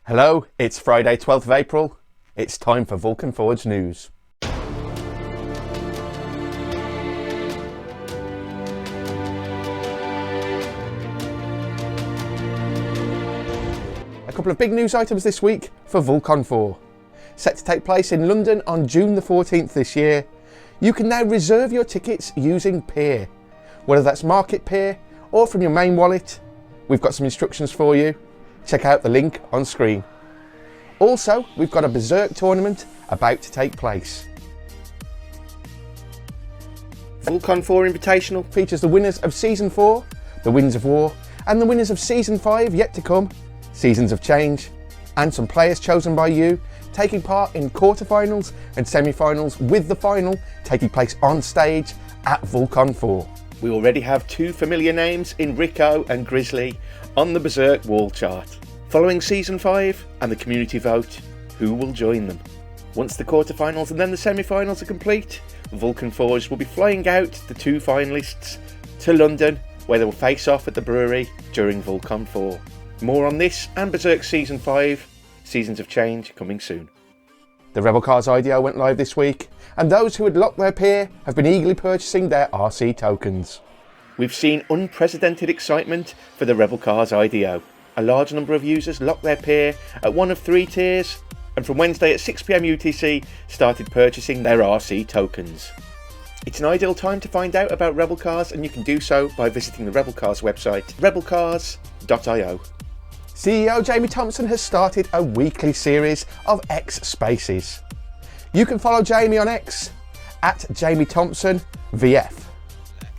Hello, it's Friday 12th of April. It's time for Vulcan Forge News. A couple of big news items this week for VulCon 4. Set to take place in London on June the 14th this year. You can now reserve your tickets using Peer, whether that's Market Peer or from your main wallet. We've got some instructions for you. Check out the link on screen. Also, we've got a Berserk tournament about to take place. VulCon 4 Invitational features the winners of Season 4, the Winds of War, and the winners of Season 5 yet to come, Seasons of Change, and some players chosen by you taking part in quarterfinals and semi-finals, with the final taking place on stage at VulCon 4. We already have two familiar names in Rico and Grizzly on the Berserk wall chart. Following Season 5 and the community vote, who will join them? Once the quarterfinals and then the semi-finals are complete, Vulcan Forge will be flying out the two finalists to London, where they will face off at the brewery during VulCon 4. More on this and Berserk Season 5, Seasons of Change, coming soon. The Rebel Cars IDO went live this week, and those who had locked their peer have been eagerly purchasing their RC tokens. We've seen unprecedented excitement for the Rebel Cars IDO. A large number of users locked their peer at one of three tiers, and from Wednesday at 6 PM UTC started purchasing their RC tokens. It's an ideal time to find out about Rebel Cars, and you can do so by visiting the Rebel Cars website, rebelcars.io. CEO Jamie Thompson has started a weekly series of X Spaces. You can follow Jamie on X at Jamie Thompson VF.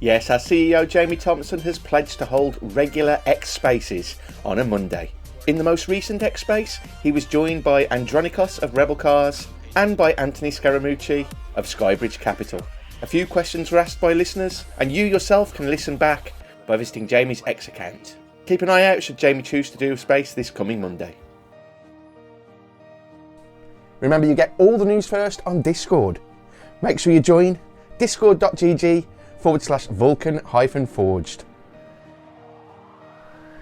Yes, our CEO Jamie Thompson has pledged to hold regular X Spaces on a Monday. In the most recent X Space, he was joined by Andronikos of Rebel Cars and by Anthony Scaramucci of Skybridge Capital. A few questions were asked by listeners, and you yourself can listen back by visiting Jamie's X account. Keep an eye out should Jamie choose to do a space this coming Monday. Remember, you get all the news first on Discord. Make sure you join discord.gg/Vulcan-Forged.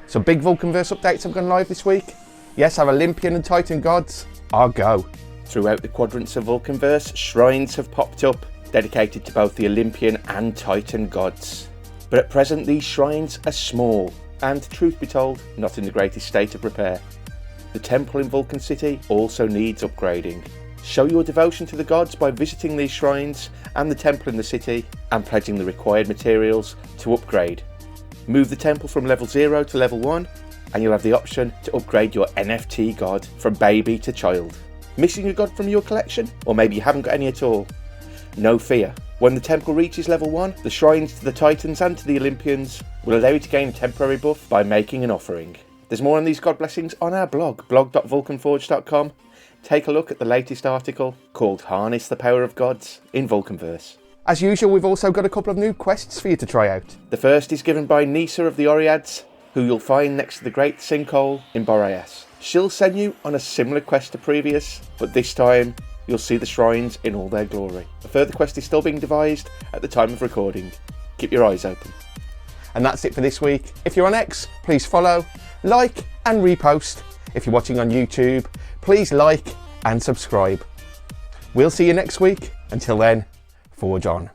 Some big VulcanVerse updates have gone live this week. Yes, our Olympian and Titan gods are go. Throughout the quadrants of VulcanVerse, shrines have popped up dedicated to both the Olympian and Titan gods. But at present, these shrines are small and, truth be told, not in the greatest state of repair. The temple in Vulcan City also needs upgrading. Show your devotion to the gods by visiting these shrines and the temple in the city and pledging the required materials to upgrade. Move the temple from level 0 to level 1 and you'll have the option to upgrade your NFT god from baby to child. Missing a god from your collection? Or maybe you haven't got any at all? No fear. When the temple reaches level 1, the shrines to the Titans and to the Olympians will allow you to gain a temporary buff by making an offering. There's more on these god blessings on our blog, blog.vulcanforge.com. Take a look at the latest article called Harness the Power of Gods in VulcanVerse. As usual, we've also got a couple of new quests for you to try out. The first is given by Nisa of the Oreads, who you'll find next to the Great Sinkhole in Boreas. She'll send you on a similar quest to previous, but this time you'll see the shrines in all their glory. A further quest is still being devised at the time of recording. Keep your eyes open. And that's it for this week. If you're on X, please follow, like and repost. If you're watching on YouTube, please like and subscribe. We'll see you next week. Until then, forge on.